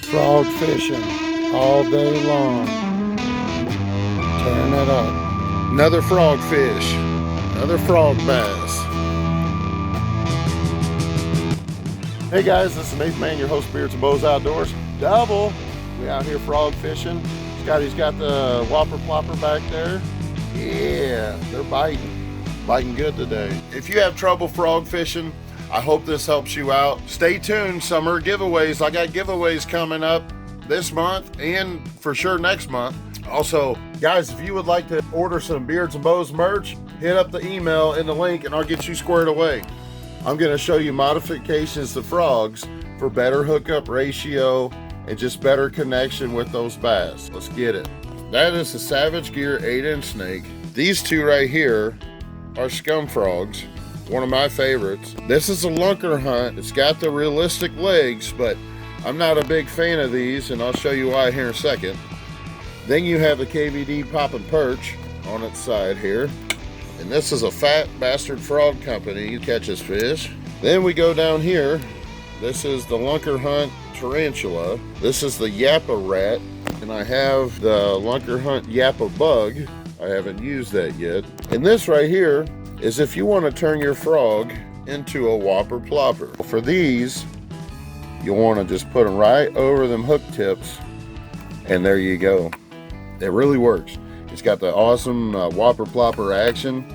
Frog fishing all day long. Tearing it up. Another frog fish. Another frog bass. Hey guys, this is Nathan Man, your host, Beards and Bows Outdoors. Double. We out here frog fishing. Scotty's got the whopper plopper back there. Yeah, they're biting. Biting good today. If you have trouble frog fishing, I hope this helps you out. Stay tuned, summer giveaways. I got giveaways coming up this month and for sure next month. Also, guys, if you would like to order some Beards and Bows merch, hit up the email in the link and I'll get you squared away. I'm going to show you modifications to frogs for better hookup ratio and just better connection with those bass. Let's get it. That is the Savage Gear 8-inch snake. These two right here are scum frogs. One of my favorites. This is a lunker hunt. It's got the realistic legs, but I'm not a big fan of these, and I'll show you why here in a second. Then you have the KVD Pop and Perch on its side here. And this is a Fat Bastard Frog Company. He catches fish. Then we go down here. This is the Lunker Hunt Tarantula. This is the Yappa Rat. And I have the Lunker Hunt Yappa Bug. I haven't used that yet. And this right here is if you want to turn your frog into a whopper plopper. For these, you'll want to just put them right over them hook tips, and there you go. It really works. It's got the awesome whopper plopper action,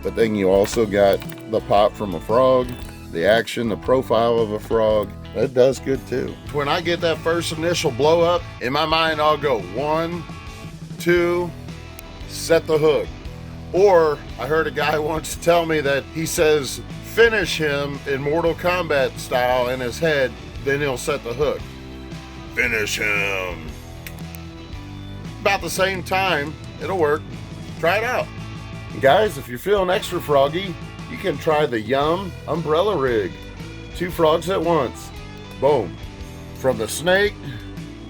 but then you also got the pop from a frog, the action, the profile of a frog. That does good too. When I get that first initial blow up, in my mind I'll go 1, 2, set the hook. Or I heard a guy once tell me that he says finish him in Mortal Kombat style in his head, then he'll set the hook. Finish him. About the same time, it'll work. Try it out. Guys, if you're feeling extra froggy, you can try the Yum umbrella rig. 2 frogs at once. Boom. From the snake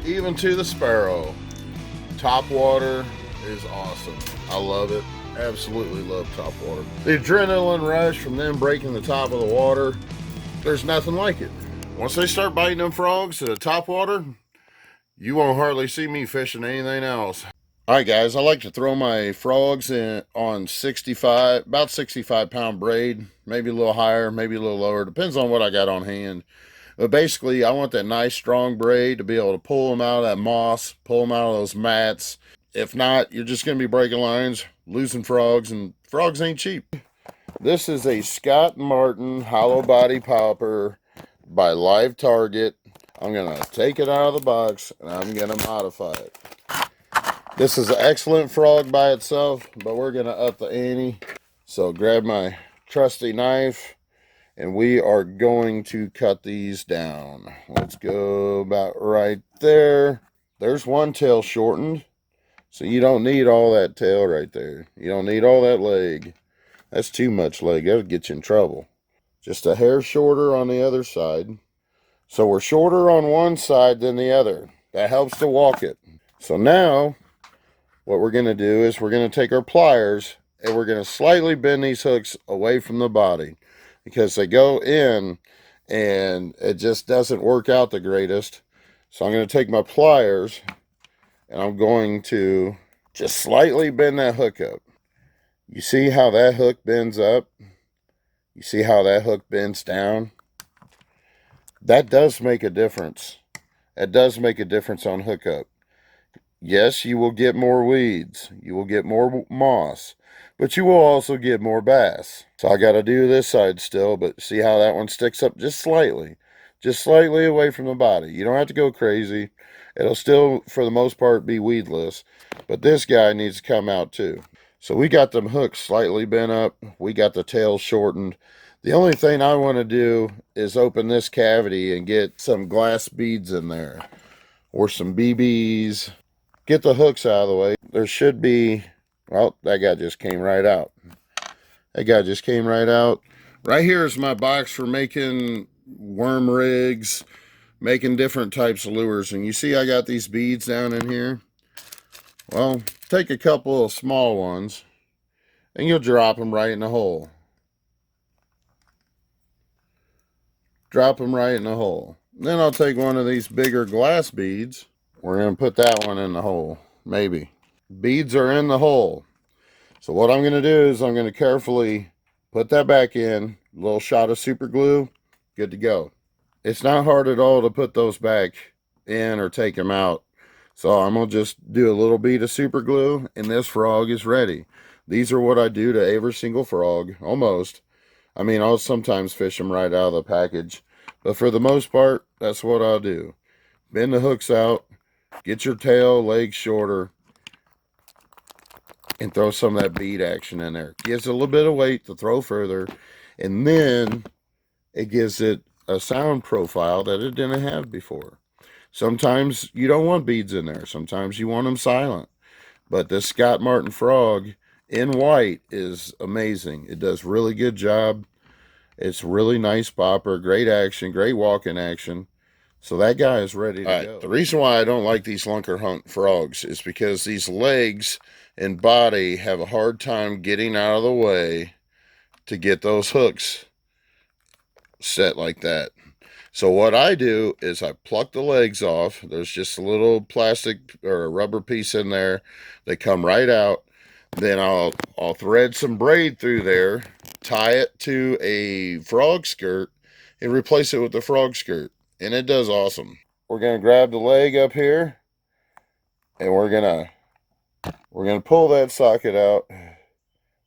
even to the sparrow. Top water is awesome. I love it. Absolutely love top water. The adrenaline rush from them breaking the top of the water, there's nothing like it. Once they start biting them frogs to top water, you won't hardly see me fishing anything else. All right, guys, I like to throw my frogs in on about 65 pound braid, maybe a little higher, maybe a little lower, depends on what I got on hand. But basically, I want that nice strong braid to be able to pull them out of that moss, pull them out of those mats. If not, you're just going to be breaking lines, losing frogs, and frogs ain't cheap. This is a Scott Martin hollow body popper by Live Target. I'm going to take it out of the box and I'm going to modify it. This is an excellent frog by itself, but we're going to up the ante. So grab my trusty knife and we are going to cut these down. Let's go about right there. There's one tail shortened. So you don't need all that tail right there. You don't need all that leg. That's too much leg. That'll get you in trouble. Just a hair shorter on the other side. So we're shorter on one side than the other. That helps to walk it. So now, what we're going to do is we're going to take our pliers and we're going to slightly bend these hooks away from the body because they go in and it just doesn't work out the greatest. So I'm going to take my pliers and I'm going to just slightly bend that hook up. You see how that hook bends up? You see how that hook bends down? That does make a difference. It does make a difference on hookup. Yes, you will get more weeds. You will get more moss. But you will also get more bass. So I got to do this side still, but see how that one sticks up just slightly. Just slightly away from the body. You don't have to go crazy. It'll still, for the most part, be weedless. But this guy needs to come out too. So we got them hooks slightly bent up. We got the tail shortened. The only thing I want to do is open this cavity and get some glass beads in there. Or some BBs. Get the hooks out of the way. There should be... Well, that guy just came right out. That guy just came right out. Right here is my box for making worm rigs, making different types of lures. And you see I got these beads down in here. Well, take a couple of small ones and you'll drop them right in the hole. Drop them right in the hole. Then I'll take one of these bigger glass beads. We're going to put that one in the hole. Maybe. Beads are in the hole. So what I'm going to do is I'm going to carefully put that back in. A little shot of super glue. Good to go. It's not hard at all to put those back in or take them out. So I'm going to just do a little bead of super glue and this frog is ready. These are what I do to every single frog. Almost. I mean, I'll sometimes fish them right out of the package. But for the most part, that's what I'll do. Bend the hooks out. Get your tail, legs shorter. And throw some of that bead action in there. Gives it a little bit of weight to throw further. And then it gives it a sound profile that it didn't have before. Sometimes you don't want beads in there. Sometimes you want them silent. But this Scott Martin frog in white is amazing. It does really good job. It's really nice popper, great action, great walking action. So that guy is ready to go. The reason why I don't like these lunker hunt frogs is because these legs and body have a hard time getting out of the way to get those hooks set like that. So what I do is I pluck the legs off. There's just a little plastic or a rubber piece in there. They come right out. Then I'll thread some braid through there, tie it to a frog skirt, and replace it with the frog skirt. And it does awesome. We're going to grab the leg up here, and we're going to pull that socket out.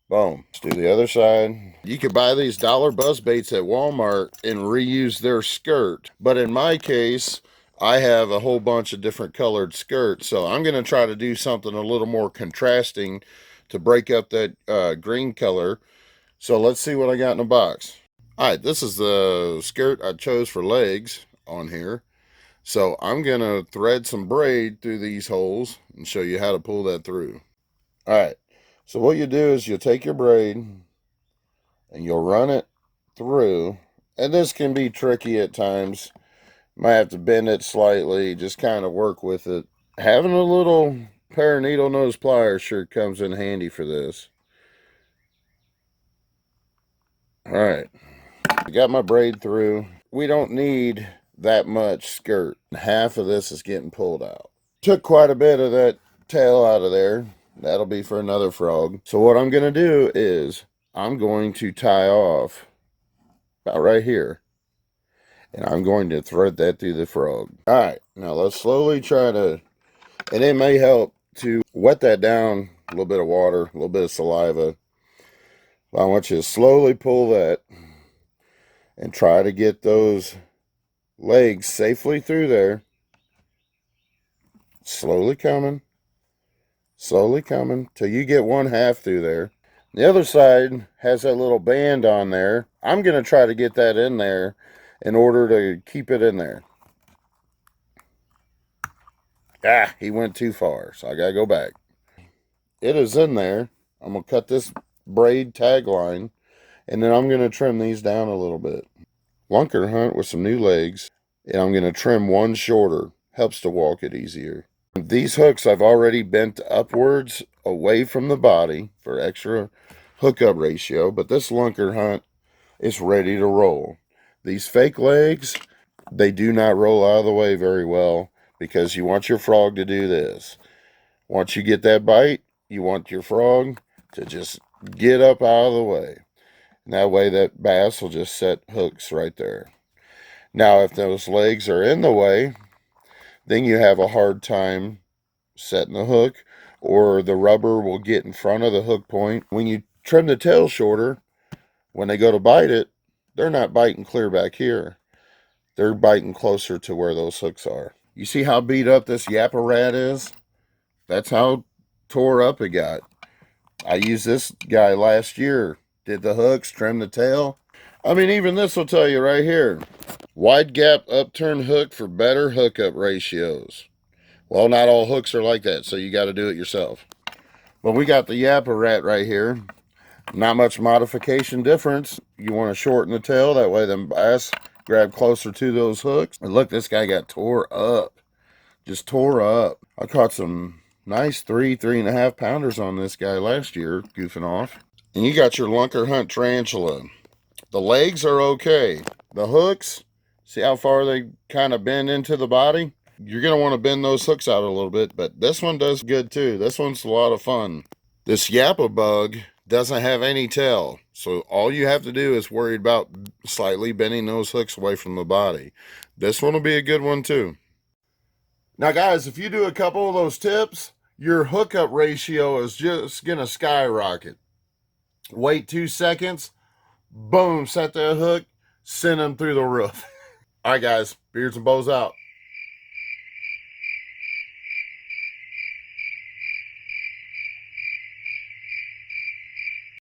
Boom. Let's do the other side. You could buy these dollar buzz baits at Walmart and reuse their skirt. But in my case, I have a whole bunch of different colored skirts. So I'm going to try to do something a little more contrasting to break up that green color. So let's see what I got in the box. All right, this is the skirt I chose for legs on here. So I'm going to thread some braid through these holes and show you how to pull that through. All right. So what you do is you'll take your braid and you'll run it through. And this can be tricky at times. Might have to bend it slightly, just kind of work with it. Having a little pair of needle nose pliers sure comes in handy for this. All right. I got my braid through. We don't need that much skirt. Half of this is getting pulled out. Took quite a bit of that tail out of there. That'll be for another frog. So what I'm going to do is I'm going to tie off about right here. And I'm going to thread that through the frog. All right. Now let's slowly try to, and it may help to wet that down. A little bit of water, a little bit of saliva. I want you to slowly pull that and try to get those legs safely through there. Slowly coming till you get one half through there. The other side has that little band on there. I'm going to try to get that in there in order to keep it in there. He went too far, so I got to go back. It is in there. I'm going to cut this braid tag line, and then I'm going to trim these down a little bit. Lunker hunt with some new legs, and I'm going to trim one shorter. Helps to walk it easier. These hooks I've already bent upwards away from the body for extra hookup ratio, but this lunker hunt is ready to roll. These fake legs, they do not roll out of the way very well because you want your frog to do this. Once you get that bite, you want your frog to just get up out of the way. And that way that bass will just set hooks right there. Now, if those legs are in the way, then you have a hard time setting the hook, or the rubber will get in front of the hook point. When you trim the tail shorter, when they go to bite it, they're not biting clear back here. They're biting closer to where those hooks are. You see how beat up this Yappa Rat is? That's how tore up it got. I used this guy last year. Did the hooks, trimmed the tail. I mean, even this will tell you right here. Wide gap upturn hook for better hookup ratios. Well, not all hooks are like that, so you got to do it yourself. But we got the Yappa Rat right here. Not much modification difference. You want to shorten the tail, that way them bass grab closer to those hooks. And look, this guy got tore up. Just tore up. I caught some nice 3.5 pounders on this guy last year, goofing off. And you got your Lunker Hunt Tarantula. The legs are okay. The hooks, See how far they kind of bend into the body? You're going to want to bend those hooks out a little bit, but this one does good too. This one's a lot of fun. This Yappa bug doesn't have any tail, so all you have to do is worry about slightly bending those hooks away from the body. This one will be a good one too. Now guys, if you do a couple of those tips, your hookup ratio is just going to skyrocket. Wait 2 seconds, boom, set that hook, send them through the roof. All right guys, Beards and Bows out.